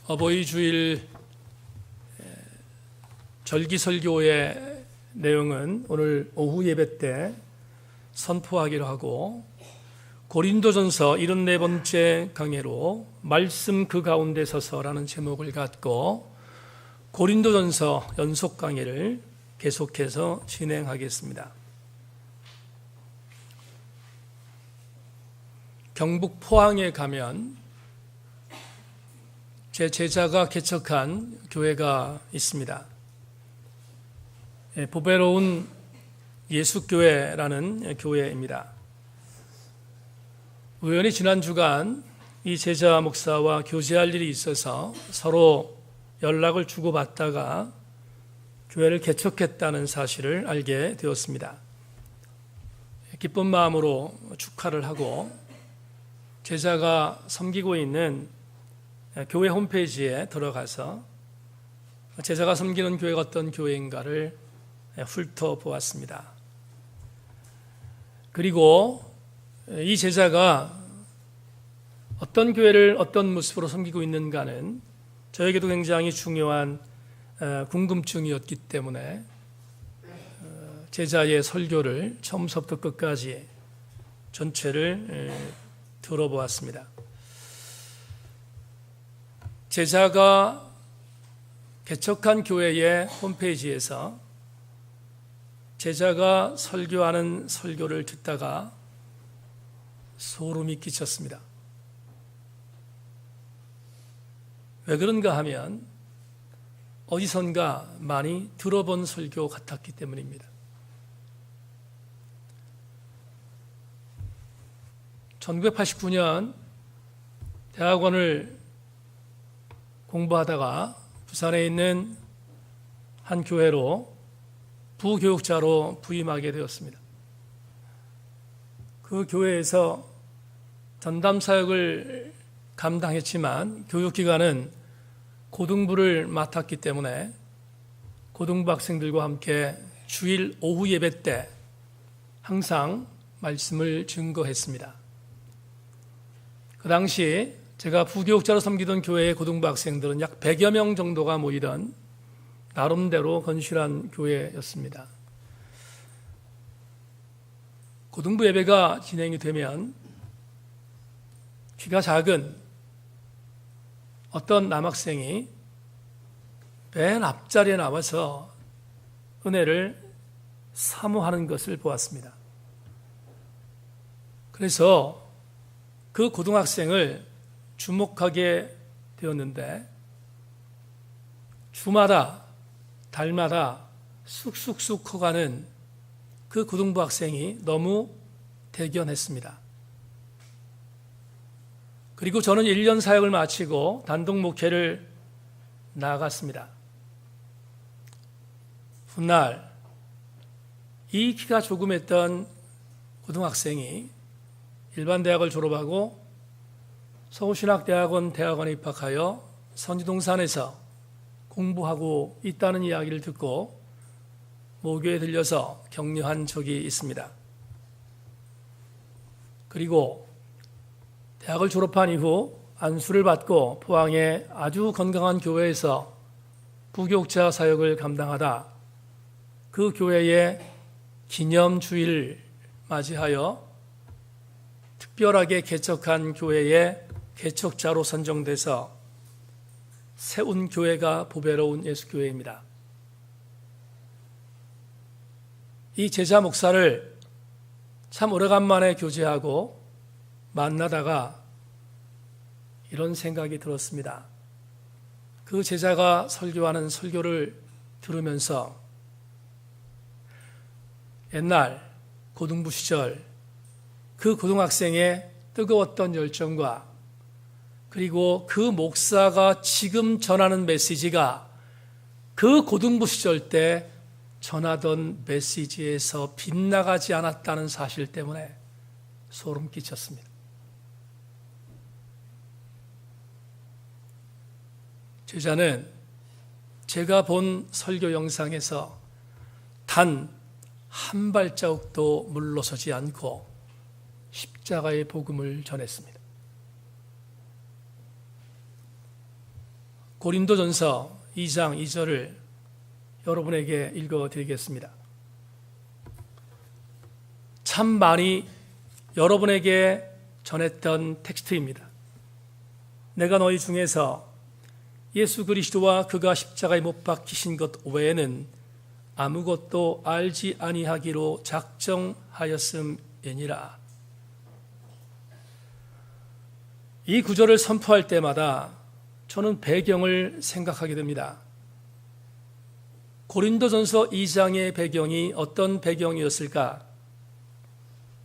어버이 주일 절기설교의 내용은 오늘 오후 예배 때 선포하기로 하고, 고린도전서 74번째 강해로 말씀 그 가운데 서서라는 제목을 갖고 고린도전서 연속 강의를 계속해서 진행하겠습니다. 경북 포항에 가면 제 제자가 개척한 교회가 있습니다. 보배로운 예수교회라는 교회입니다. 우연히 지난 주간 이 제자 목사와 교제할 일이 있어서 서로 연락을 주고받다가 교회를 개척했다는 사실을 알게 되었습니다. 기쁜 마음으로 축하를 하고 제자가 섬기고 있는 교회 홈페이지에 들어가서 제자가 섬기는 교회가 어떤 교회인가를 훑어보았습니다. 그리고 이 제자가 어떤 교회를 어떤 모습으로 섬기고 있는가는 저에게도 굉장히 중요한 궁금증이었기 때문에 제자의 설교를 처음부터 끝까지 전체를 들어보았습니다. 제자가 개척한 교회의 홈페이지에서 제자가 설교하는 설교를 듣다가 소름이 끼쳤습니다. 왜 그런가 하면 어디선가 많이 들어본 설교 같았기 때문입니다. 1989년 대학원을 공부하다가 부산에 있는 한 교회로 부교육자로 부임하게 되었습니다. 그 교회에서 전담 사역을 감당했지만 교육기간은 고등부를 맡았기 때문에 고등부 학생들과 함께 주일 오후 예배 때 항상 말씀을 증거했습니다. 그 당시 제가 부교육자로 섬기던 교회의 고등부 학생들은 약 100여 명 정도가 모이던 나름대로 건실한 교회였습니다. 고등부 예배가 진행이 되면 키가 작은 어떤 남학생이 맨 앞자리에 나와서 은혜를 사모하는 것을 보았습니다. 그래서 그 고등학생을 주목하게 되었는데 주마다 달마다 쑥쑥쑥 커가는 그 고등부 학생이 너무 대견했습니다. 그리고 저는 1년 사역을 마치고 단독 목회를 나아갔습니다. 훗날 이 키가 조그맸던 고등학생이 일반 대학을 졸업하고 서울신학대학원 대학원에 입학하여 선지동산에서 공부하고 있다는 이야기를 듣고 모교에 들려서 격려한 적이 있습니다. 그리고 대학을 졸업한 이후 안수를 받고 포항의 아주 건강한 교회에서 부교육자 사역을 감당하다 그 교회의 기념주일을 맞이하여 특별하게 개척한 교회의 개척자로 선정돼서 세운 교회가 보배로운 예수교회입니다. 이 제자 목사를 참 오래간만에 교제하고 만나다가 이런 생각이 들었습니다. 그 제자가 설교하는 설교를 들으면서 옛날 고등부 시절 그 고등학생의 뜨거웠던 열정과 그리고 그 목사가 지금 전하는 메시지가 그 고등부 시절 때 전하던 메시지에서 빗나가지 않았다는 사실 때문에 소름 끼쳤습니다. 제자는 제가 본 설교 영상에서 단 한 발자국도 물러서지 않고 십자가의 복음을 전했습니다. 고린도전서 2장 2절을 여러분에게 읽어드리겠습니다. 참 많이 여러분에게 전했던 텍스트입니다. 내가 너희 중에서 예수 그리스도와 그가 십자가에 못 박히신 것 외에는 아무것도 알지 아니하기로 작정하였음이니라. 이 구절을 선포할 때마다 저는 배경을 생각하게 됩니다. 고린도전서 2장의 배경이 어떤 배경이었을까?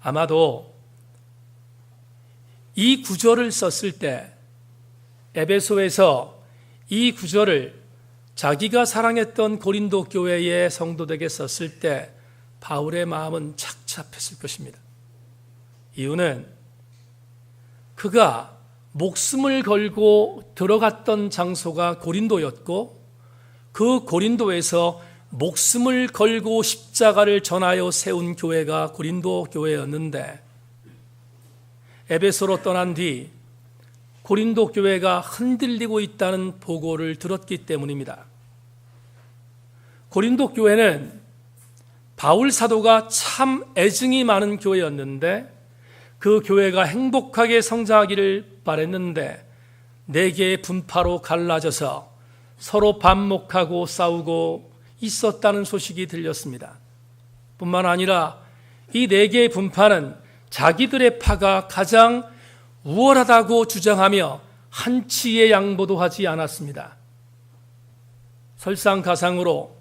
아마도 이 구절을 썼을 때 에베소에서 이 구절을 자기가 사랑했던 고린도 교회의 성도들에게 썼을 때 바울의 마음은 착잡했을 것입니다. 이유는 그가 목숨을 걸고 들어갔던 장소가 고린도였고 그 고린도에서 목숨을 걸고 십자가를 전하여 세운 교회가 고린도 교회였는데 에베소로 떠난 뒤 고린도 교회가 흔들리고 있다는 보고를 들었기 때문입니다. 고린도 교회는 바울 사도가 참 애증이 많은 교회였는데 그 교회가 행복하게 성장하기를 바랬는데 네 개의 분파로 갈라져서 서로 반목하고 싸우고 있었다는 소식이 들렸습니다. 뿐만 아니라 이 네 개의 분파는 자기들의 파가 가장 우월하다고 주장하며 한치의 양보도 하지 않았습니다. 설상가상으로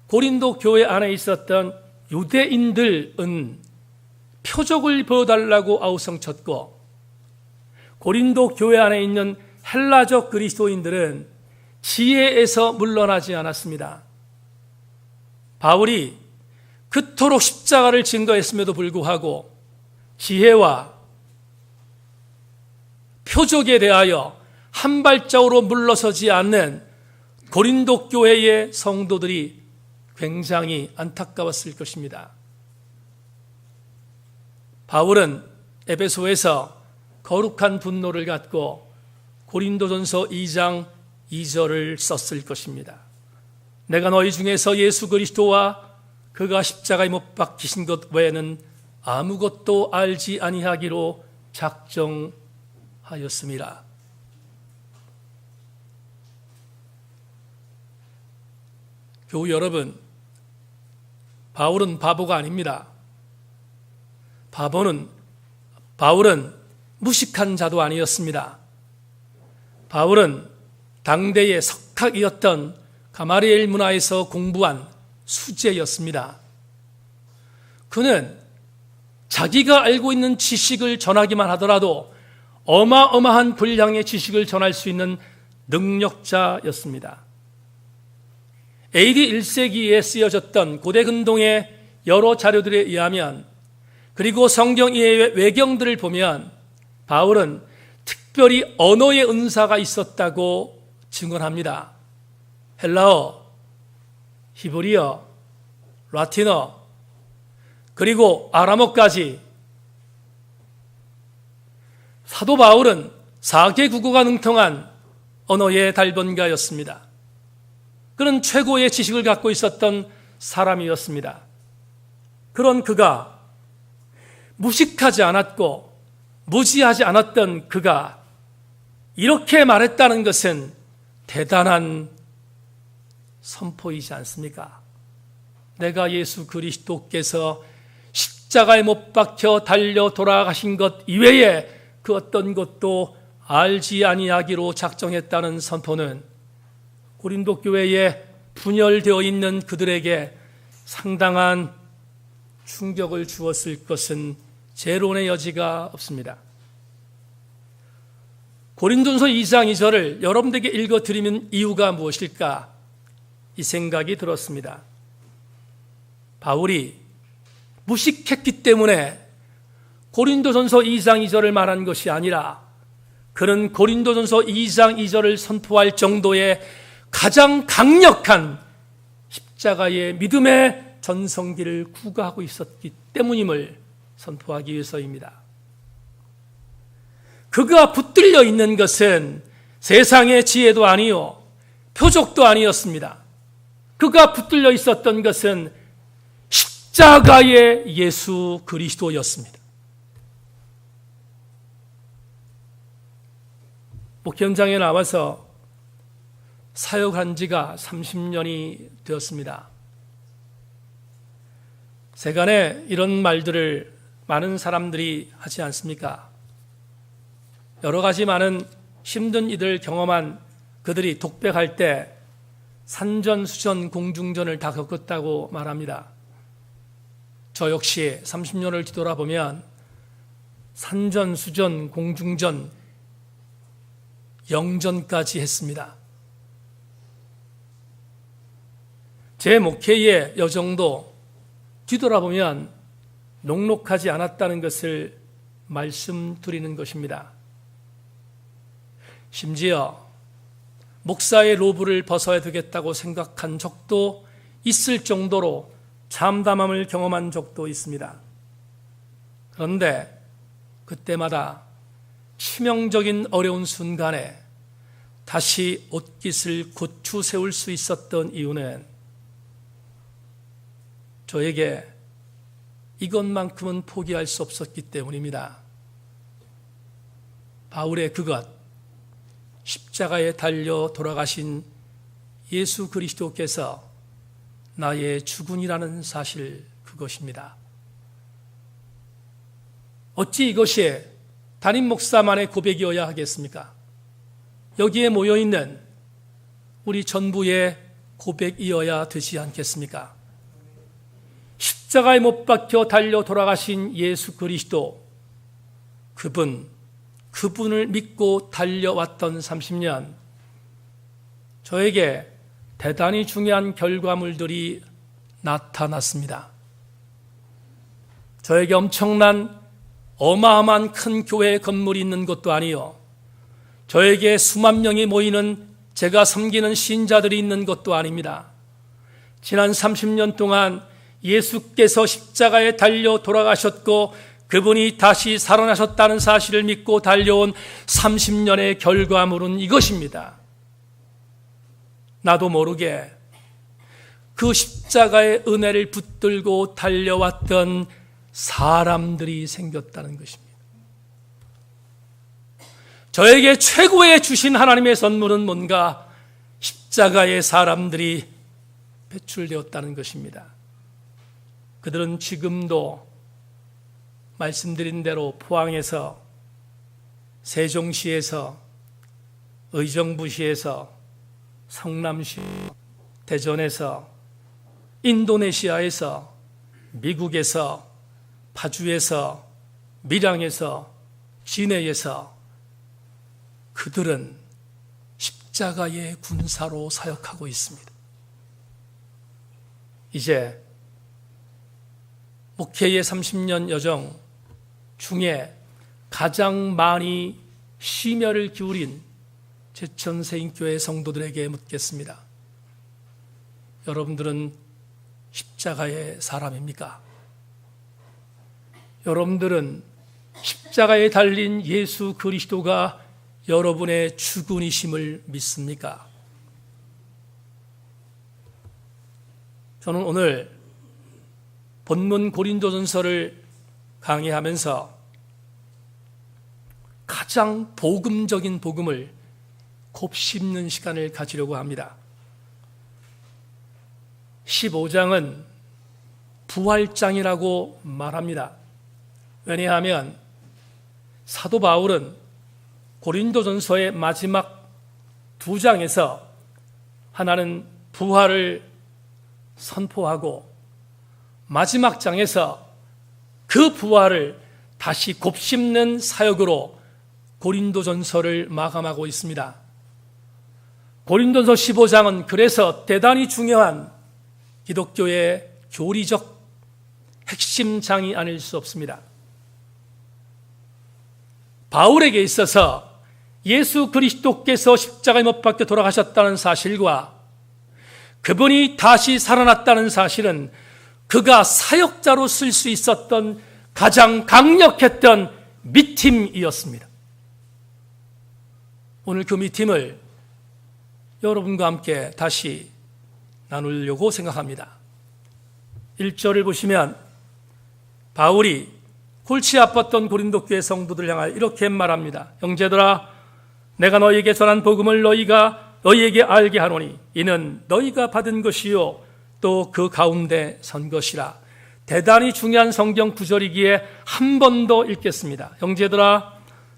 고린도 교회 안에 있었던 유대인들은 표적을 보여달라고 아우성쳤고 고린도 교회 안에 있는 헬라적 그리스도인들은 지혜에서 물러나지 않았습니다. 바울이 그토록 십자가를 증거했음에도 불구하고 지혜와 표적에 대하여 한 발자국으로 물러서지 않는 고린도 교회의 성도들이 굉장히 안타까웠을 것입니다. 바울은 에베소에서 거룩한 분노를 갖고 고린도전서 2장 2절을 썼을 것입니다. 내가 너희 중에서 예수 그리스도와 그가 십자가에 못 박히신 것 외에는 아무것도 알지 아니하기로 작정하였음이라. 교우 여러분, 바울은 바보가 아닙니다. 바울은 무식한 자도 아니었습니다. 바울은 당대의 석학이었던 가마리엘 문화에서 공부한 수재였습니다. 그는 자기가 알고 있는 지식을 전하기만 하더라도 어마어마한 분량의 지식을 전할 수 있는 능력자였습니다. AD 1세기에 쓰여졌던 고대 근동의 여러 자료들에 의하면 그리고 성경 이해의 외경들을 보면 바울은 특별히 언어의 은사가 있었다고 증언합니다. 헬라어, 히브리어, 라틴어, 그리고 아람어까지. 사도 바울은 4개 국어가 능통한 언어의 달변가였습니다. 그는 최고의 지식을 갖고 있었던 사람이었습니다. 그런 그가 무식하지 않았고 무지하지 않았던 그가 이렇게 말했다는 것은 대단한 선포이지 않습니까? 내가 예수 그리스도께서 십자가에 못 박혀 달려 돌아가신 것 이외에 그 어떤 것도 알지 아니하기로 작정했다는 선포는 고린도 교회에 분열되어 있는 그들에게 상당한 충격을 주었을 것은 재론의 여지가 없습니다. 고린도전서 2장 2절을 여러분들에게 읽어드리는 이유가 무엇일까? 이 생각이 들었습니다. 바울이 무식했기 때문에 고린도전서 2장 2절을 말한 것이 아니라 그는 고린도전서 2장 2절을 선포할 정도의 가장 강력한 십자가의 믿음의 전성기를 구가하고 있었기 때문임을 선포하기 위해서입니다. 그가 붙들려 있는 것은 세상의 지혜도 아니요 표적도 아니었습니다. 그가 붙들려 있었던 것은 십자가의 예수 그리스도였습니다. 목회 현장에 나와서 사역한 지가 30년이 되었습니다. 세간에 이런 말들을 많은 사람들이 하지 않습니까? 여러 가지 많은 힘든 일을 경험한 그들이 독백할 때 산전수전 공중전을 다 겪었다고 말합니다. 저 역시 30년을 뒤돌아보면 산전수전 공중전 영전까지 했습니다. 제 목회의 여정도 뒤돌아보면 녹록하지 않았다는 것을 말씀드리는 것입니다. 심지어 목사의 로브를 벗어야 되겠다고 생각한 적도 있을 정도로 참담함을 경험한 적도 있습니다. 그런데 그때마다 치명적인 어려운 순간에 다시 옷깃을 고추 세울 수 있었던 이유는 저에게 이것만큼은 포기할 수 없었기 때문입니다. 바울의 그것, 십자가에 달려 돌아가신 예수 그리스도께서 나의 주군이라는 사실, 그것입니다. 어찌 이것이 담임 목사만의 고백이어야 하겠습니까? 여기에 모여있는 우리 전부의 고백이어야 되지 않겠습니까? 십자가에 못 박혀 달려 돌아가신 예수 그리스도, 그분을 믿고 달려왔던 30년, 저에게 대단히 중요한 결과물들이 나타났습니다. 저에게 엄청난 어마어마한 큰 교회 건물이 있는 것도 아니요, 저에게 수만 명이 모이는 제가 섬기는 신자들이 있는 것도 아닙니다. 지난 30년 동안 예수께서 십자가에 달려 돌아가셨고 그분이 다시 살아나셨다는 사실을 믿고 달려온 30년의 결과물은 이것입니다. 나도 모르게 그 십자가의 은혜를 붙들고 달려왔던 사람들이 생겼다는 것입니다. 저에게 최고의 주신 하나님의 선물은 뭔가 십자가의 사람들이 배출되었다는 것입니다. 그들은 지금도 말씀드린 대로 포항에서, 세종시에서, 의정부시에서, 성남시, 대전에서, 인도네시아에서, 미국에서, 파주에서, 밀양에서, 진해에서 그들은 십자가의 군사로 사역하고 있습니다. 이제 목회의 30년 여정 중에 가장 많이 심혈을 기울인 제천세인교회 성도들에게 묻겠습니다. 여러분들은 십자가의 사람입니까? 여러분들은 십자가에 달린 예수 그리스도가 여러분의 주군이심을 믿습니까? 저는 오늘 본문 고린도전서를 강의하면서 가장 복음적인 복음을 곱씹는 시간을 가지려고 합니다. 15장은 부활장이라고 말합니다. 왜냐하면 사도 바울은 고린도전서의 마지막 2장에서 하나는 부활을 선포하고 마지막 장에서 그 부활을 다시 곱씹는 사역으로 고린도전서를 마감하고 있습니다. 고린도전서 15장은 그래서 대단히 중요한 기독교의 교리적 핵심 장이 아닐 수 없습니다. 바울에게 있어서 예수 그리스도께서 십자가에 못 박혀 돌아가셨다는 사실과 그분이 다시 살아났다는 사실은 그가 사역자로 쓸 수 있었던 가장 강력했던 밑임이었습니다. 오늘 그 밑임을 여러분과 함께 다시 나누려고 생각합니다. 1절을 보시면 바울이 골치 아팠던 고린도 교회 성도들을 향하여 이렇게 말합니다. 형제들아, 내가 너희에게 전한 복음을 너희에게 알게 하노니 이는 너희가 받은 것이요 또 그 가운데 선 것이라. 대단히 중요한 성경 구절이기에 한 번 더 읽겠습니다. 형제들아,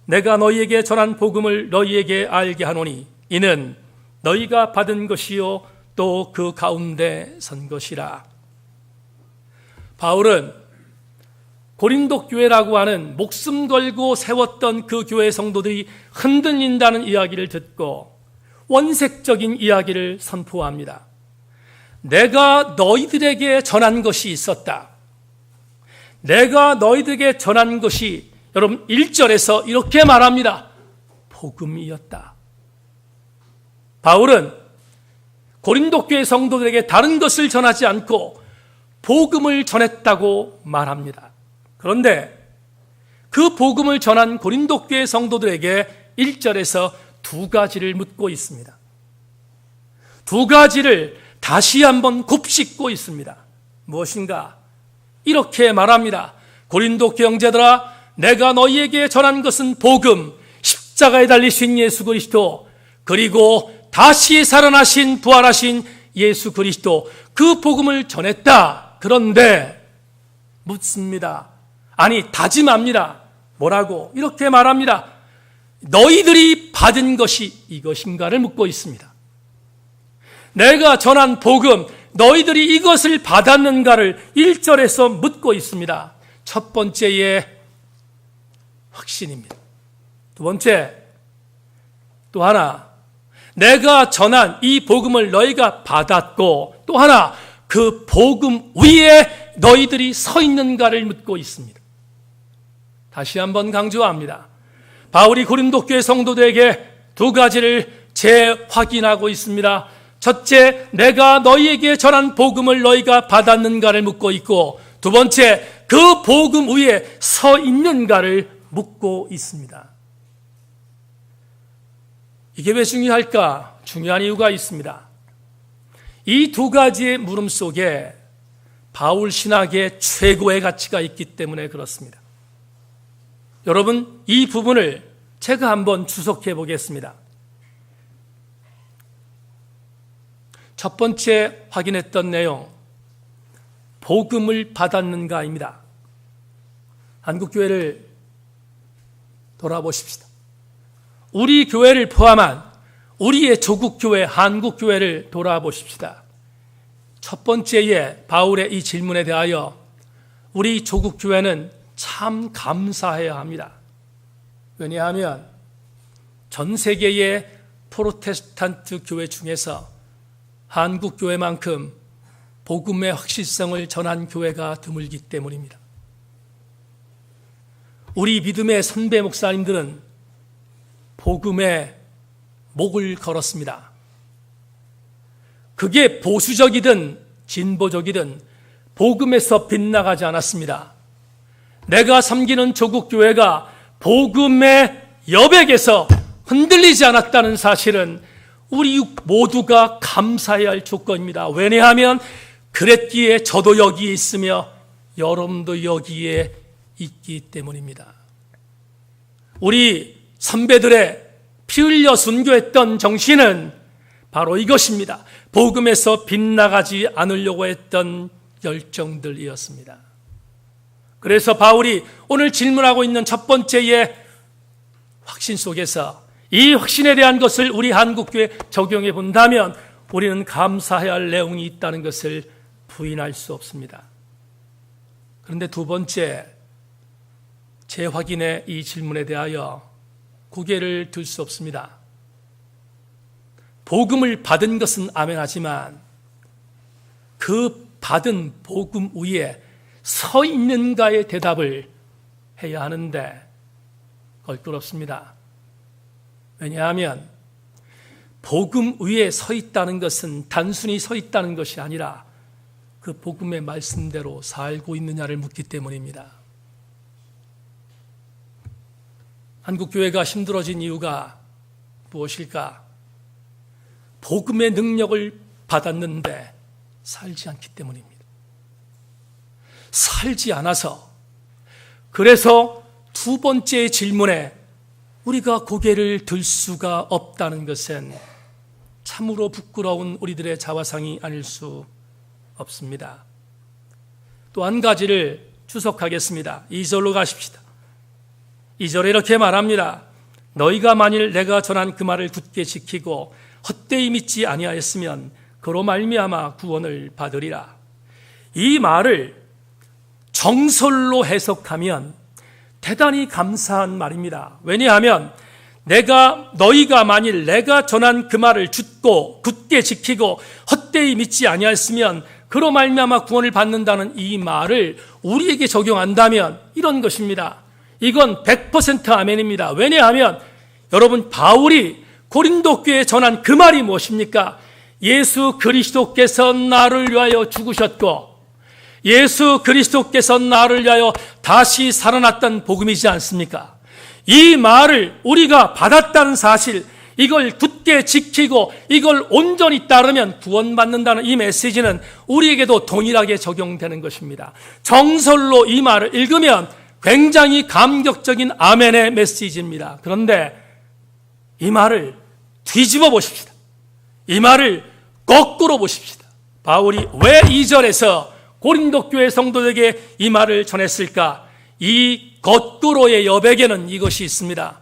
내가 너희에게 전한 복음을 너희에게 알게 하노니 이는 너희가 받은 것이요 또 그 가운데 선 것이라. 바울은 고린도 교회라고 하는 목숨 걸고 세웠던 그 교회 성도들이 흔들린다는 이야기를 듣고 원색적인 이야기를 선포합니다. 내가 너희들에게 전한 것이 있었다. 내가 너희들에게 전한 것이, 여러분 1절에서 이렇게 말합니다. 복음이었다. 바울은 고린도 교회 성도들에게 다른 것을 전하지 않고 복음을 전했다고 말합니다. 그런데 그 복음을 전한 고린도 교회 성도들에게 1절에서 두 가지를 묻고 있습니다. 두 가지를 다시 한번 곱씹고 있습니다. 무엇인가? 이렇게 말합니다. 고린도 교회 형제들아, 내가 너희에게 전한 것은 복음, 십자가에 달리신 예수 그리스도, 그리고 다시 살아나신 부활하신 예수 그리스도, 그 복음을 전했다. 그런데 묻습니다. 아니, 다짐합니다. 뭐라고? 이렇게 말합니다. 너희들이 받은 것이 이것인가를 묻고 있습니다. 내가 전한 복음, 너희들이 이것을 받았는가를 1절에서 묻고 있습니다. 첫 번째의 확신입니다. 두 번째, 또 하나, 내가 전한 이 복음을 너희가 받았고, 또 하나, 그 복음 위에 너희들이 서 있는가를 묻고 있습니다. 다시 한번 강조합니다. 바울이 고린도 교회 성도들에게 두 가지를 재확인하고 있습니다. 첫째, 내가 너희에게 전한 복음을 너희가 받았는가를 묻고 있고, 두 번째, 그 복음 위에 서 있는가를 묻고 있습니다. 이게 왜 중요할까? 중요한 이유가 있습니다. 이 두 가지의 물음 속에 바울 신학의 최고의 가치가 있기 때문에 그렇습니다. 여러분, 이 부분을 제가 한번 주석해 보겠습니다. 첫 번째 확인했던 내용, 복음을 받았는가입니다. 한국교회를 돌아보십시다. 우리 교회를 포함한 우리의 조국교회, 한국교회를 돌아보십시다. 첫 번째에 바울의 이 질문에 대하여 우리 조국교회는 참 감사해야 합니다. 왜냐하면 전 세계의 프로테스탄트 교회 중에서 한국교회만큼 복음의 확실성을 전한 교회가 드물기 때문입니다. 우리 믿음의 선배 목사님들은 복음에 목을 걸었습니다. 그게 보수적이든 진보적이든 복음에서 빗나가지 않았습니다. 내가 섬기는 조국교회가 복음의 여백에서 흔들리지 않았다는 사실은 우리 모두가 감사해야 할 조건입니다. 왜냐하면 그랬기에 저도 여기에 있으며 여러분도 여기에 있기 때문입니다. 우리 선배들의 피 흘려 순교했던 정신은 바로 이것입니다. 복음에서 빗나가지 않으려고 했던 열정들이었습니다. 그래서 바울이 오늘 질문하고 있는 첫 번째의 확신 속에서 이 확신에 대한 것을 우리 한국교회에 적용해 본다면 우리는 감사해야 할 내용이 있다는 것을 부인할 수 없습니다. 그런데 두 번째, 재확인의 이 질문에 대하여 고개를 들 수 없습니다. 복음을 받은 것은 아멘하지만 그 받은 복음 위에 서 있는가의 대답을 해야 하는데 걸끄럽습니다. 왜냐하면 복음 위에 서 있다는 것은 단순히 서 있다는 것이 아니라 그 복음의 말씀대로 살고 있느냐를 묻기 때문입니다. 한국교회가 힘들어진 이유가 무엇일까? 복음의 능력을 받았는데 살지 않기 때문입니다. 살지 않아서, 그래서 두 번째 질문에 우리가 고개를 들 수가 없다는 것은 참으로 부끄러운 우리들의 자화상이 아닐 수 없습니다. 또 한 가지를 추석하겠습니다. 2절로 가십시다. 2절에 이렇게 말합니다. 너희가 만일 내가 전한 그 말을 굳게 지키고 헛되이 믿지 아니하였으면 그로 말미암아 구원을 받으리라. 이 말을 정설로 해석하면 대단히 감사한 말입니다. 왜냐하면 너희가 만일 내가 전한 그 말을 듣고 굳게 지키고 헛되이 믿지 아니하였으면 그로 말미암아 구원을 받는다는 이 말을 우리에게 적용한다면 이런 것입니다. 이건 100% 아멘입니다. 왜냐하면 여러분, 바울이 고린도 교회에 전한 그 말이 무엇입니까? 예수 그리스도께서 나를 위하여 죽으셨고 예수 그리스도께서 나를 위하여 다시 살아났다는 복음이지 않습니까? 이 말을 우리가 받았다는 사실, 이걸 굳게 지키고 이걸 온전히 따르면 구원받는다는 이 메시지는 우리에게도 동일하게 적용되는 것입니다. 정설로 이 말을 읽으면 굉장히 감격적인 아멘의 메시지입니다. 그런데 이 말을 뒤집어 보십시다. 이 말을 거꾸로 보십시다. 바울이 왜 2절에서 고린도 교회 성도들에게 이 말을 전했을까? 이 거꾸로의 여백에는 이것이 있습니다.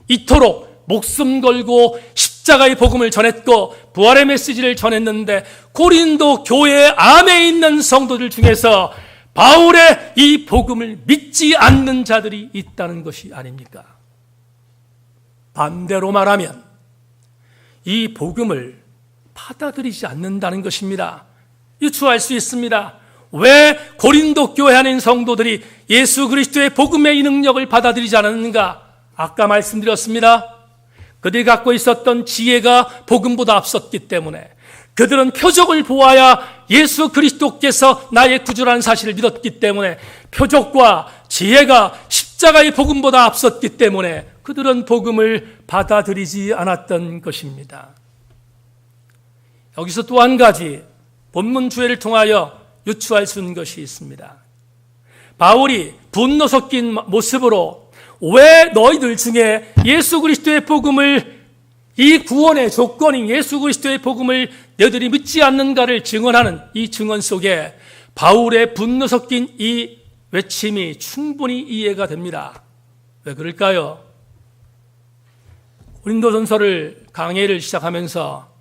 이토록 목숨 걸고 십자가의 복음을 전했고 부활의 메시지를 전했는데 고린도 교회 안에 있는 성도들 중에서 바울의 이 복음을 믿지 않는 자들이 있다는 것이 아닙니까? 반대로 말하면 이 복음을 받아들이지 않는다는 것입니다. 유추할 수 있습니다. 왜 고린도 교회 안에 있는 성도들이 예수 그리스도의 복음의 이 능력을 받아들이지 않았는가? 아까 말씀드렸습니다. 그들이 갖고 있었던 지혜가 복음보다 앞섰기 때문에, 그들은 표적을 보아야 예수 그리스도께서 나의 구주라는 사실을 믿었기 때문에, 표적과 지혜가 십자가의 복음보다 앞섰기 때문에 그들은 복음을 받아들이지 않았던 것입니다. 여기서 또 한 가지 본문 주제를 통하여 유추할 수 있는 것이 있습니다. 바울이 분노 섞인 모습으로 왜 너희들 중에 예수 그리스도의 복음을, 이 구원의 조건인 예수 그리스도의 복음을 너희들이 믿지 않는가를 증언하는 이 증언 속에 바울의 분노 섞인 이 외침이 충분히 이해가 됩니다. 왜 그럴까요? 고린도전서를 강해를 시작하면서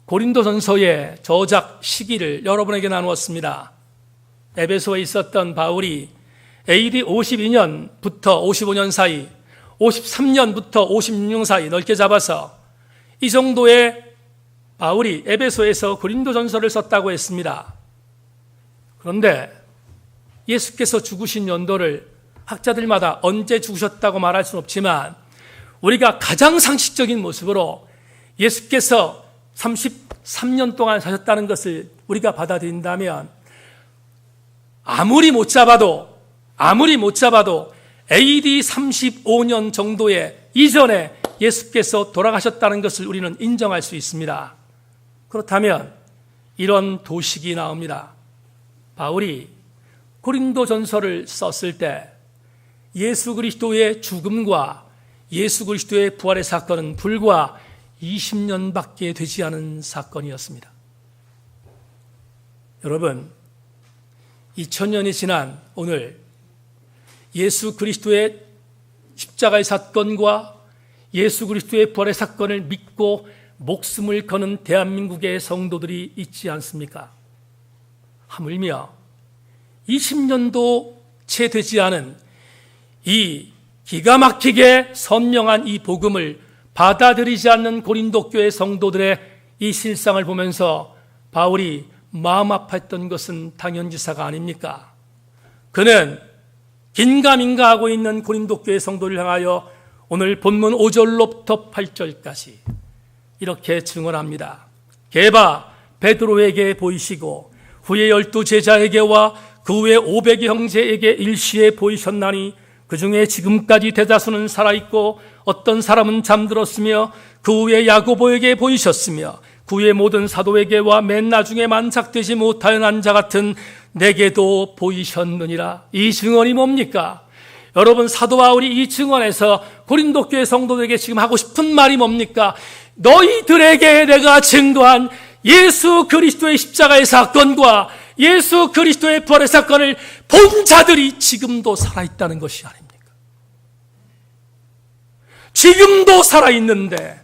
고린도전서의 저작 시기를 여러분에게 나누었습니다. 에베소에 있었던 바울이 AD 52년부터 55년 사이, 53년부터 56년 사이 넓게 잡아서 이 정도의 바울이 에베소에서 고린도전서를 썼다고 했습니다. 그런데 예수께서 죽으신 연도를 학자들마다 언제 죽으셨다고 말할 수는 없지만 우리가 가장 상식적인 모습으로 예수께서 33년 동안 사셨다는 것을 우리가 받아들인다면 아무리 못 잡아도 AD 35년 정도의 이전에 예수께서 돌아가셨다는 것을 우리는 인정할 수 있습니다. 그렇다면 이런 도식이 나옵니다. 바울이 고린도전서를 썼을 때 예수 그리스도의 죽음과 예수 그리스도의 부활의 사건은 불과 20년밖에 되지 않은 사건이었습니다. 여러분, 2000년이 지난 오늘 예수 그리스도의 십자가의 사건과 예수 그리스도의 부활의 사건을 믿고 목숨을 거는 대한민국의 성도들이 있지 않습니까? 하물며 20년도 채 되지 않은 이 기가 막히게 선명한 이 복음을 받아들이지 않는 고린도 교회 성도들의 이 실상을 보면서 바울이 마음 아팠던 것은 당연지사가 아닙니까? 그는 긴가민가 하고 있는 고린도 교회 성도를 향하여 오늘 본문 5절로부터 8절까지 이렇게 증언합니다. 게바 베드로에게 보이시고 후에 12 제자에게와 그 후에 500의 형제에게 일시에 보이셨나니 그 중에 지금까지 대다수는 살아있고 어떤 사람은 잠들었으며 그 후에 야고보에게 보이셨으며 그 후에 모든 사도에게와 맨 나중에 만삭되지 못하여 난 자 같은 내게도 보이셨느니라. 이 증언이 뭡니까? 여러분, 사도 바울이 이 증언에서 고린도 교회 성도들에게 지금 하고 싶은 말이 뭡니까? 너희들에게 내가 증거한 예수 그리스도의 십자가의 사건과 예수 그리스도의 부활의 사건을 본 자들이 지금도 살아있다는 것이 아닙니까? 지금도 살아있는데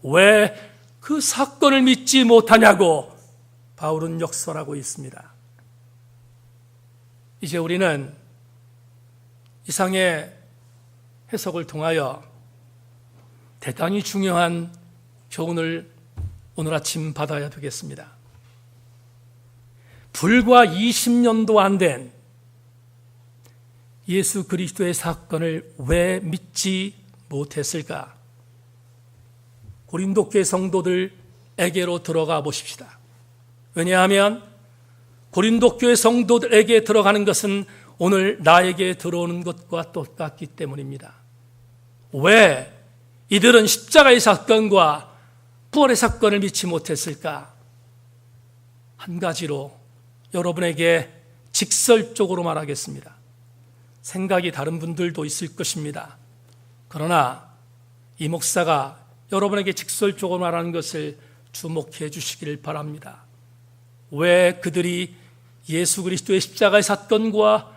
왜 그 사건을 믿지 못하냐고 바울은 역설하고 있습니다. 이제 우리는 이상의 해석을 통하여 대단히 중요한 교훈을 오늘 아침 받아야 되겠습니다. 불과 20년도 안 된 예수 그리스도의 사건을 왜 믿지 못했을까? 고린도 교회 성도들에게로 들어가 보십시다. 왜냐하면 고린도 교회 성도들에게 들어가는 것은 오늘 나에게 들어오는 것과 똑같기 때문입니다. 왜 이들은 십자가의 사건과 부활의 사건을 믿지 못했을까? 한 가지로 여러분에게 직설적으로 말하겠습니다. 생각이 다른 분들도 있을 것입니다. 그러나 이 목사가 여러분에게 직설적으로 말하는 것을 주목해 주시기를 바랍니다. 왜 그들이 예수 그리스도의 십자가의 사건과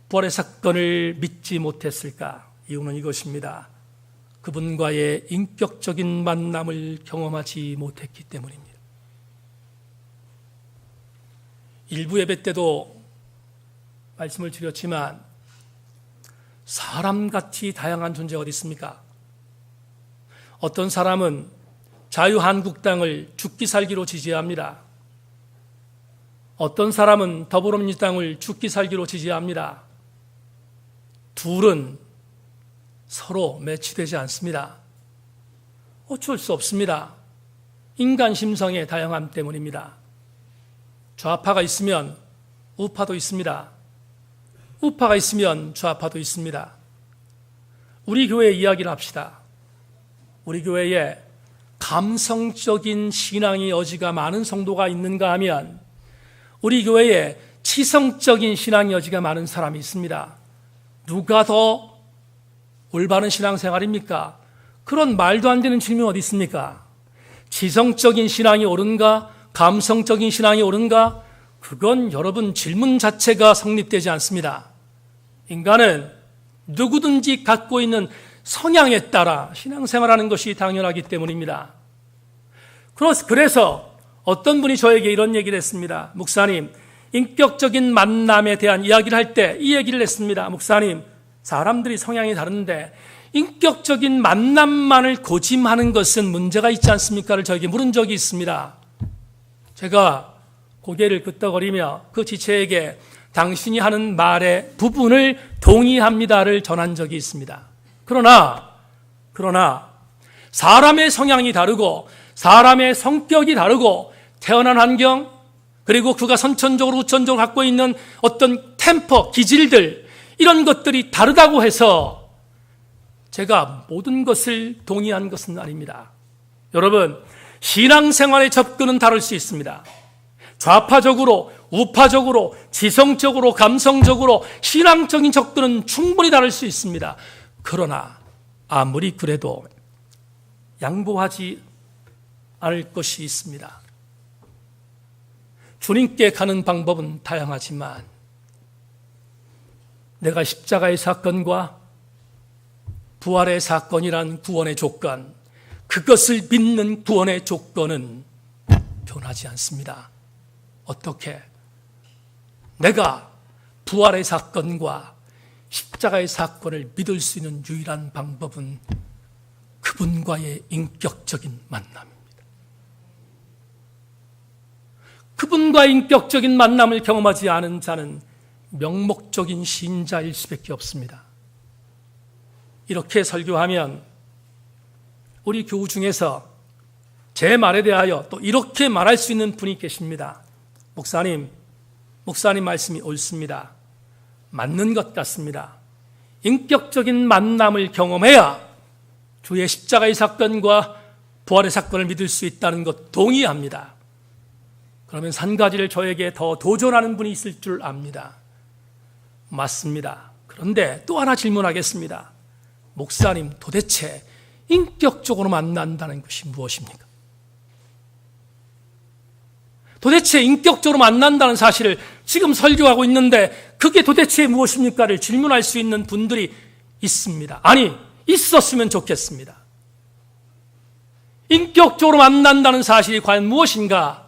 부활의 사건을 믿지 못했을까? 이유는 이것입니다. 그분과의 인격적인 만남을 경험하지 못했기 때문입니다. 일부 예배 때도 말씀을 드렸지만 사람같이 다양한 존재가 어디 있습니까? 어떤 사람은 자유한국당을 죽기 살기로 지지합니다. 어떤 사람은 더불어민주당을 죽기 살기로 지지합니다. 둘은 서로 매치되지 않습니다. 어쩔 수 없습니다. 인간 심성의 다양함 때문입니다. 좌파가 있으면 우파도 있습니다. 우파가 있으면 좌파도 있습니다. 우리 교회 이야기를 합시다. 우리 교회에 감성적인 신앙의 여지가 많은 성도가 있는가 하면 우리 교회에 치성적인 신앙의 여지가 많은 사람이 있습니다. 누가 더 올바른 신앙생활입니까? 그런 말도 안 되는 질문이 어디 있습니까? 지성적인 신앙이 옳은가? 감성적인 신앙이 옳은가? 그건 여러분 질문 자체가 성립되지 않습니다. 인간은 누구든지 갖고 있는 성향에 따라 신앙생활하는 것이 당연하기 때문입니다. 그래서 어떤 분이 저에게 이런 얘기를 했습니다. 목사님, 인격적인 만남에 대한 이야기를 할 때 이 얘기를 했습니다. 목사님, 사람들이 성향이 다른데 인격적인 만남만을 고집하는 것은 문제가 있지 않습니까?를 저에게 물은 적이 있습니다. 제가 고개를 끄덕거리며 그 지체에게 당신이 하는 말의 부분을 동의합니다를 전한 적이 있습니다. 그러나 사람의 성향이 다르고 사람의 성격이 다르고 태어난 환경 그리고 그가 선천적으로 후천적으로 갖고 있는 어떤 템퍼, 기질들 이런 것들이 다르다고 해서 제가 모든 것을 동의한 것은 아닙니다. 여러분, 신앙생활의 접근은 다를 수 있습니다. 좌파적으로, 우파적으로, 지성적으로, 감성적으로 신앙적인 접근은 충분히 다를 수 있습니다. 그러나 아무리 그래도 양보하지 않을 것이 있습니다. 주님께 가는 방법은 다양하지만 내가 십자가의 사건과 부활의 사건이란 구원의 조건, 그것을 믿는 구원의 조건은 변하지 않습니다. 어떻게? 내가 부활의 사건과 십자가의 사건을 믿을 수 있는 유일한 방법은 그분과의 인격적인 만남입니다. 그분과의 인격적인 만남을 경험하지 않은 자는 명목적인 신자일 수밖에 없습니다. 이렇게 설교하면 우리 교우 중에서 제 말에 대하여 또 이렇게 말할 수 있는 분이 계십니다. 목사님 말씀이 옳습니다. 맞는 것 같습니다. 인격적인 만남을 경험해야 주의 십자가의 사건과 부활의 사건을 믿을 수 있다는 것 동의합니다. 그러면 한 가지를 저에게 더 도전하는 분이 있을 줄 압니다. 맞습니다. 그런데 또 하나 질문하겠습니다. 목사님, 도대체 인격적으로 만난다는 것이 무엇입니까? 도대체 인격적으로 만난다는 사실을 지금 설교하고 있는데 그게 도대체 무엇입니까를 질문할 수 있는 분들이 있습니다. 아니, 있었으면 좋겠습니다. 인격적으로 만난다는 사실이 과연 무엇인가?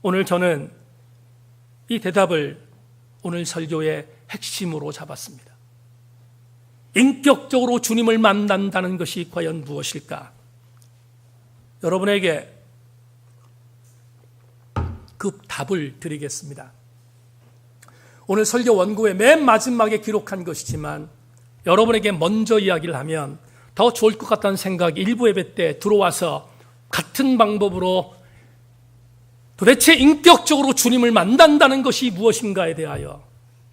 오늘 저는 이 대답을 오늘 설교의 핵심으로 잡았습니다. 인격적으로 주님을 만난다는 것이 과연 무엇일까? 여러분에게 그 답을 드리겠습니다. 오늘 설교 원고의 맨 마지막에 기록한 것이지만 여러분에게 먼저 이야기를 하면 더 좋을 것 같다는 생각이 일부 예배 때 들어와서 같은 방법으로 도대체 인격적으로 주님을 만난다는 것이 무엇인가에 대하여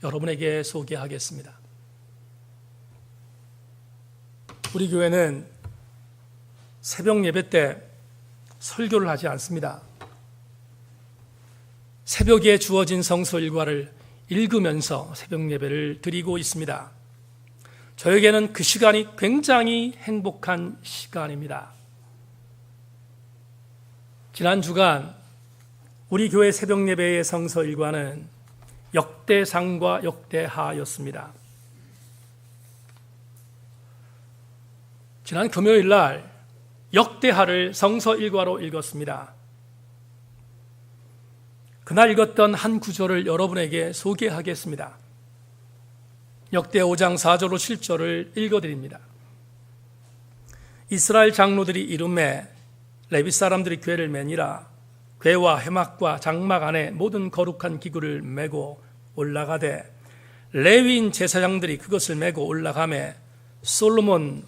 여러분에게 소개하겠습니다. 우리 교회는 새벽 예배 때 설교를 하지 않습니다. 새벽에 주어진 성서 일과를 읽으면서 새벽 예배를 드리고 있습니다. 저에게는 그 시간이 굉장히 행복한 시간입니다. 지난 주간 우리 교회 새벽 예배의 성서 일과는 역대상과 역대하였습니다. 지난 금요일 날 역대하를 성서 일과로 읽었습니다. 그날 읽었던 한 구절을 여러분에게 소개하겠습니다. 역대 5장 4절로 7절을 읽어드립니다. 이스라엘 장로들이 이름에 레위 사람들이 궤를 매니라. 궤와 해막과 장막 안에 모든 거룩한 기구를 메고 올라가되 레위인 제사장들이 그것을 메고 올라가매 솔로몬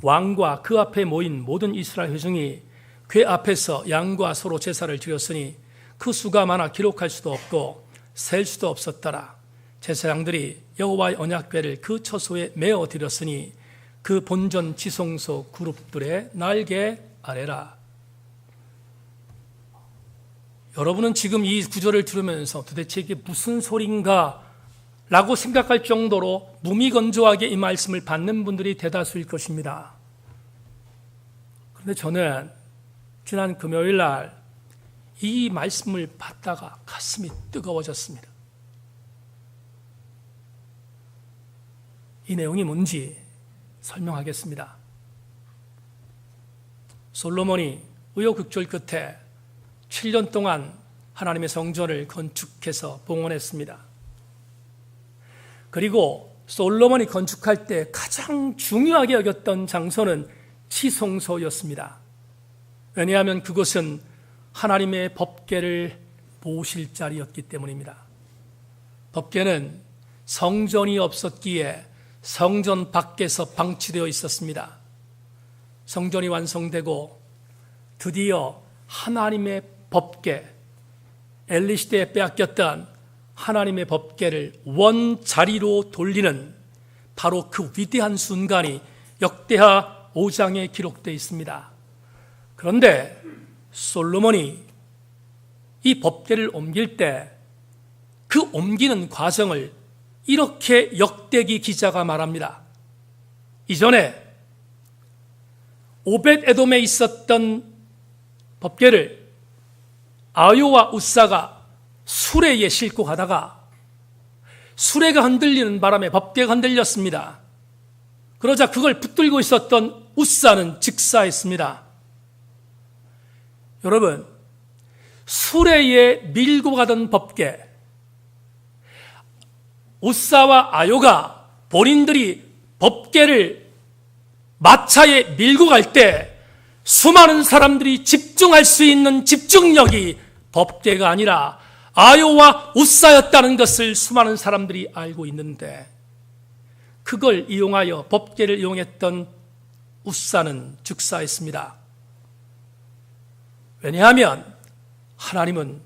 왕과 그 앞에 모인 모든 이스라엘 회중이 궤 앞에서 양과 소로 제사를 드렸으니 그 수가 많아 기록할 수도 없고 셀 수도 없었더라. 제사장들이 여호와의 언약궤를 그 처소에 메어 드렸으니 그 본전 지성소 그룹들의 날개 아래라. 여러분은 지금 이 구절을 들으면서 도대체 이게 무슨 소린가 라고 생각할 정도로 무미건조하게 이 말씀을 받는 분들이 대다수일 것입니다. 그런데 저는 지난 금요일 날 이 말씀을 받다가 가슴이 뜨거워졌습니다. 이 내용이 뭔지 설명하겠습니다. 솔로몬이 우여곡절 끝에 7년 동안 하나님의 성전을 건축해서 봉헌했습니다. 그리고 솔로몬이 건축할 때 가장 중요하게 여겼던 장소는 지성소였습니다. 왜냐하면 그곳은 하나님의 법궤를 모실 자리였기 때문입니다. 법궤는 성전이 없었기에 성전 밖에서 방치되어 있었습니다. 성전이 완성되고 드디어 하나님의 법궤, 엘리 시대에 빼앗겼던 하나님의 법궤를 원자리로 돌리는 바로 그 위대한 순간이 역대하 5장에 기록되어 있습니다. 그런데 솔로몬이 이 법궤를 옮길 때 그 옮기는 과정을 이렇게 역대기 기자가 말합니다. 이전에 오벳에돔에 있었던 법궤를 아요와 우사가 수레에 싣고 가다가 수레가 흔들리는 바람에 법궤가 흔들렸습니다. 그러자 그걸 붙들고 있었던 우사는 즉사했습니다. 여러분, 수레에 밀고 가던 법궤, 우사와 아요가 본인들이 법궤를 마차에 밀고 갈 때 수많은 사람들이 집중할 수 있는 집중력이 법궤가 아니라 아요와 우사였다는 것을 수많은 사람들이 알고 있는데 그걸 이용하여 법궤를 이용했던 우사는 즉사했습니다. 왜냐하면 하나님은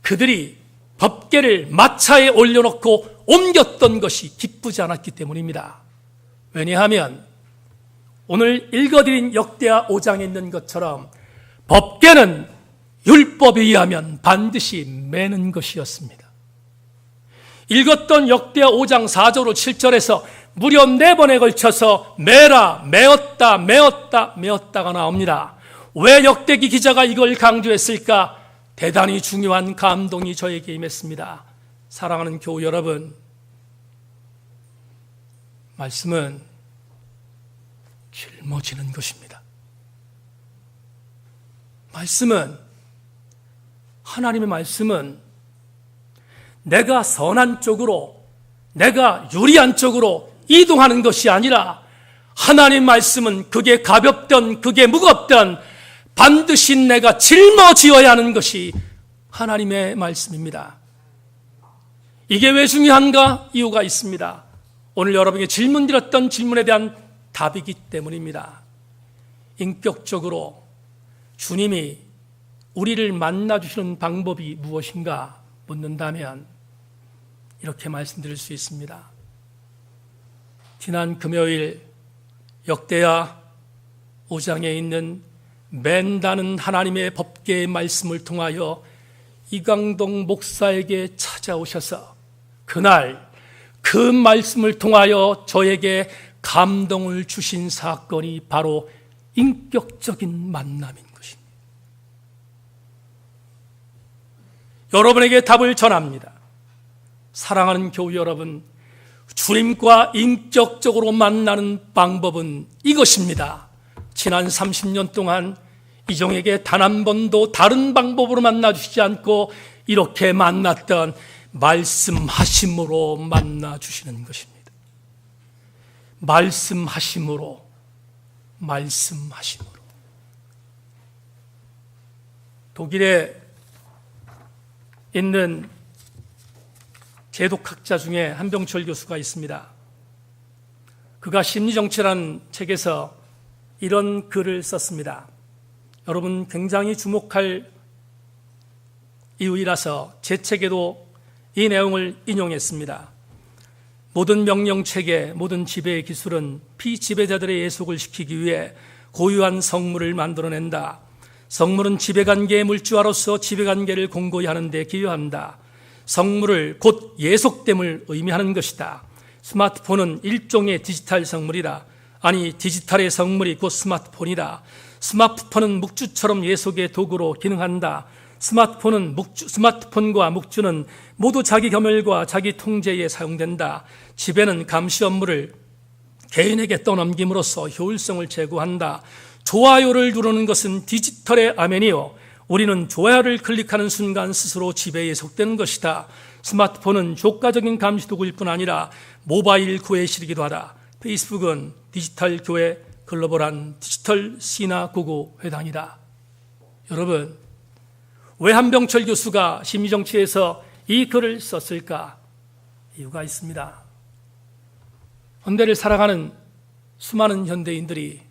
그들이 법궤를 마차에 올려놓고 옮겼던 것이 기쁘지 않았기 때문입니다. 왜냐하면 오늘 읽어드린 역대하 5장에 있는 것처럼 법궤는 율법에 의하면 반드시 매는 것이었습니다. 읽었던 역대하 5장 4절로 7절에서 무려 4번에 걸쳐서 매라, 매었다, 매었다, 매었다가 나옵니다. 왜 역대기 기자가 이걸 강조했을까? 대단히 중요한 감동이 저에게 임했습니다. 사랑하는 교우 여러분, 말씀은 짊어지는 것입니다. 하나님의 말씀은 내가 선한 쪽으로, 내가 유리한 쪽으로 이동하는 것이 아니라 하나님 말씀은 그게 가볍든 그게 무겁든 반드시 내가 짊어지어야 하는 것이 하나님의 말씀입니다. 이게 왜 중요한가? 이유가 있습니다. 오늘 여러분에게 질문 드렸던 질문에 대한 답이기 때문입니다. 인격적으로 주님이 우리를 만나주시는 방법이 무엇인가 묻는다면 이렇게 말씀드릴 수 있습니다. 지난 금요일 역대하 5장에 있는 맨다는 하나님의 법궤의 말씀을 통하여 이강동 목사에게 찾아오셔서 그날 그 말씀을 통하여 저에게 감동을 주신 사건이 바로 인격적인 만남인 것입니다. 여러분에게 답을 전합니다. 사랑하는 교우 여러분, 주님과 인격적으로 만나는 방법은 이것입니다. 지난 30년 동안 이종에게 단 한 번도 다른 방법으로 만나주시지 않고 이렇게 만났던 말씀하심으로 만나주시는 것입니다. 말씀하심으로. 독일에 있는 제독학자 중에 한병철 교수가 있습니다. 그가 심리정치라는 책에서 이런 글을 썼습니다. 여러분 굉장히 주목할 이유이라서 제 책에도 이 내용을 인용했습니다. 모든 명령체계, 모든 지배의 기술은 피지배자들의 예속을 시키기 위해 고유한 성물을 만들어낸다. 성물은 지배관계의 물주화로서 지배관계를 공고히 하는 데 기여한다. 성물을 곧 예속됨을 의미하는 것이다. 스마트폰은 일종의 디지털 성물이다. 아니, 디지털의 성물이 곧 스마트폰이다. 스마트폰은 묵주처럼 예속의 도구로 기능한다. 스마트폰과 묵주는 모두 자기 겸혈과 자기 통제에 사용된다. 지배는 감시 업무를 개인에게 떠넘김으로써 효율성을 제고한다. 좋아요를 누르는 것은 디지털의 아멘이요, 우리는 좋아요를 클릭하는 순간 스스로 지배에 속되는 것이다. 스마트폰은 효과적인 감시 도구일 뿐 아니라 모바일 구애실이기도 하다. 페이스북은 디지털 교회 글로벌한 디지털 신화 고고 회당이다. 여러분, 왜 한병철 교수가 심리정치에서 이 글을 썼을까? 이유가 있습니다. 현대를 살아가는 수많은 현대인들이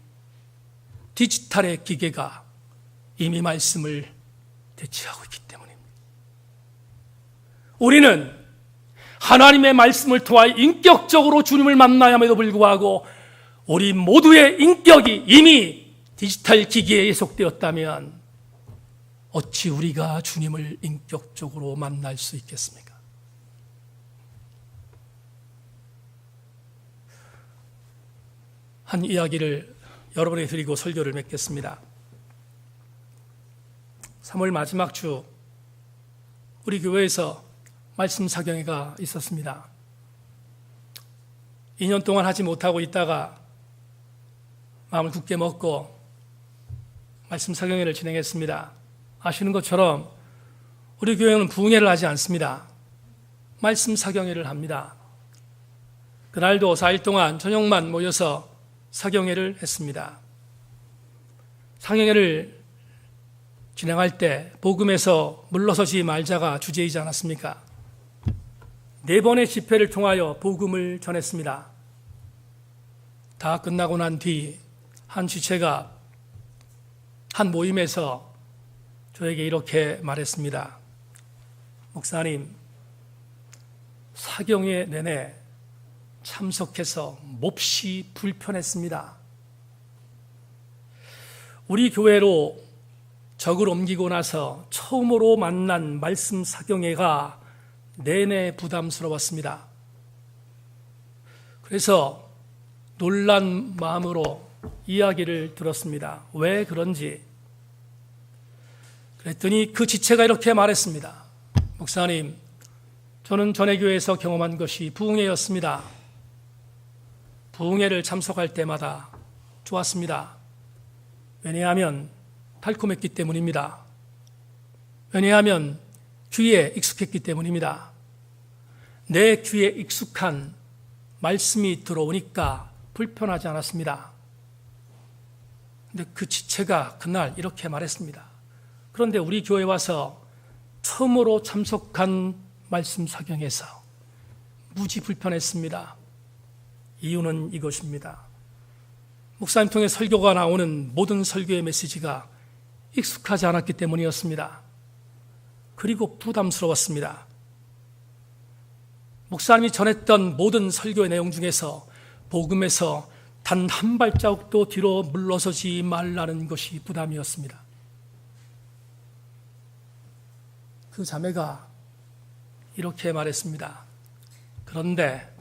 디지털의 기계가 이미 말씀을 대체하고 있기 때문입니다. 우리는 하나님의 말씀을 통하여 인격적으로 주님을 만나야 함에도 불구하고 우리 모두의 인격이 이미 디지털 기기에 예속되었다면 어찌 우리가 주님을 인격적으로 만날 수 있겠습니까? 한 이야기를 여러분에게 드리고 설교를 맺겠습니다. 3월 마지막 주 우리 교회에서 말씀 사경회가 있었습니다. 2년 동안 하지 못하고 있다가 마음을 굳게 먹고 말씀 사경회를 진행했습니다. 아시는 것처럼 우리 교회는 부흥회를 하지 않습니다. 말씀 사경회를 합니다. 그날도 4일 동안 저녁만 모여서 사경회를 했습니다. 사경회를 진행할 때 복음에서 물러서지 말자가 주제이지 않았습니까? 4번의 집회를 통하여 복음을 전했습니다. 다 끝나고 난 뒤 한 지체가 한 모임에서 저에게 이렇게 말했습니다. 목사님, 사경회 내내 참석해서 몹시 불편했습니다. 우리 교회로 적을 옮기고 나서 처음으로 만난 말씀 사경회가 내내 부담스러웠습니다. 그래서 놀란 마음으로 이야기를 들었습니다. 왜 그런지. 그랬더니 그 지체가 이렇게 말했습니다. 목사님, 저는 전에 교회에서 경험한 것이 부흥회였습니다. 부흥회를 참석할 때마다 좋았습니다. 왜냐하면 달콤했기 때문입니다. 왜냐하면 귀에 익숙했기 때문입니다. 내 귀에 익숙한 말씀이 들어오니까 불편하지 않았습니다. 근데 그 지체가 그날 이렇게 말했습니다. 그런데 우리 교회 와서 처음으로 참석한 말씀 사경에서 무지 불편했습니다. 이유는 이것입니다. 목사님 통해 설교가 나오는 모든 설교의 메시지가 익숙하지 않았기 때문이었습니다. 그리고 부담스러웠습니다. 목사님이 전했던 모든 설교의 내용 중에서 복음에서 단 한 발자국도 뒤로 물러서지 말라는 것이 부담이었습니다. 그 자매가 이렇게 말했습니다. 그런데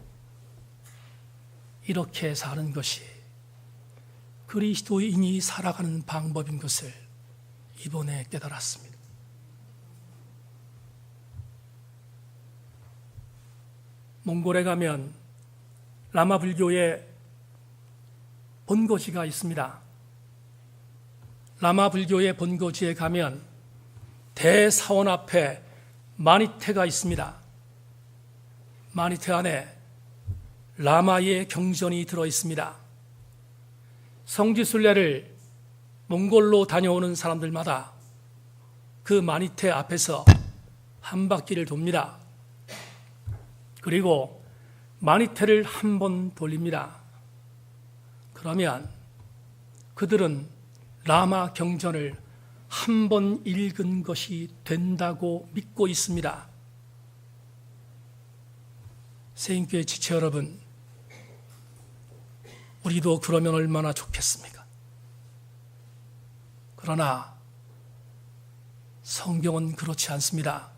이렇게 사는 것이 그리스도인이 살아가는 방법인 것을 이번에 깨달았습니다. 몽골에 가면 라마 불교의 본거지가 있습니다. 라마 불교의 본거지에 가면 대사원 앞에 마니테가 있습니다. 마니테 안에 라마의 경전이 들어 있습니다. 성지순례를 몽골로 다녀오는 사람들마다 그 마니테 앞에서 한 바퀴를 돕니다. 그리고 마니테를 한 번 돌립니다. 그러면 그들은 라마 경전을 한 번 읽은 것이 된다고 믿고 있습니다. 새인교회 지체 여러분, 우리도 그러면 얼마나 좋겠습니까? 그러나 성경은 그렇지 않습니다.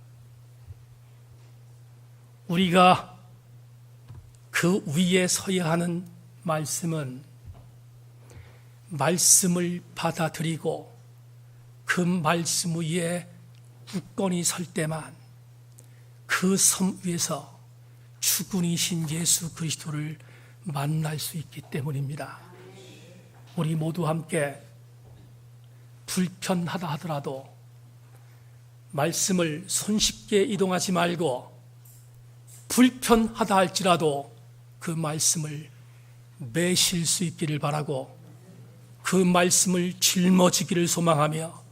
우리가 그 위에 서야 하는 말씀은 말씀을 받아들이고 그 말씀 위에 굳건히 설 때만 그 섬 위에서 주군이신 예수 그리스도를 만날 수 있기 때문입니다. 우리 모두 함께 불편하다 하더라도 말씀을 손쉽게 이동하지 말고 불편하다 할지라도 그 말씀을 매실 수 있기를 바라고 그 말씀을 짊어지기를 소망하며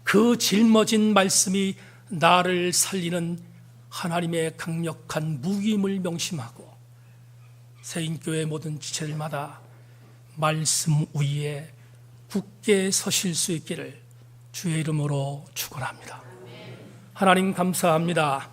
그 짊어진 말씀이 나를 살리는 하나님의 강력한 무기임을 명심하고 새인교회 모든 지체들마다 말씀 위에 굳게 서실 수 있기를 주의 이름으로 축원합니다. 하나님 감사합니다.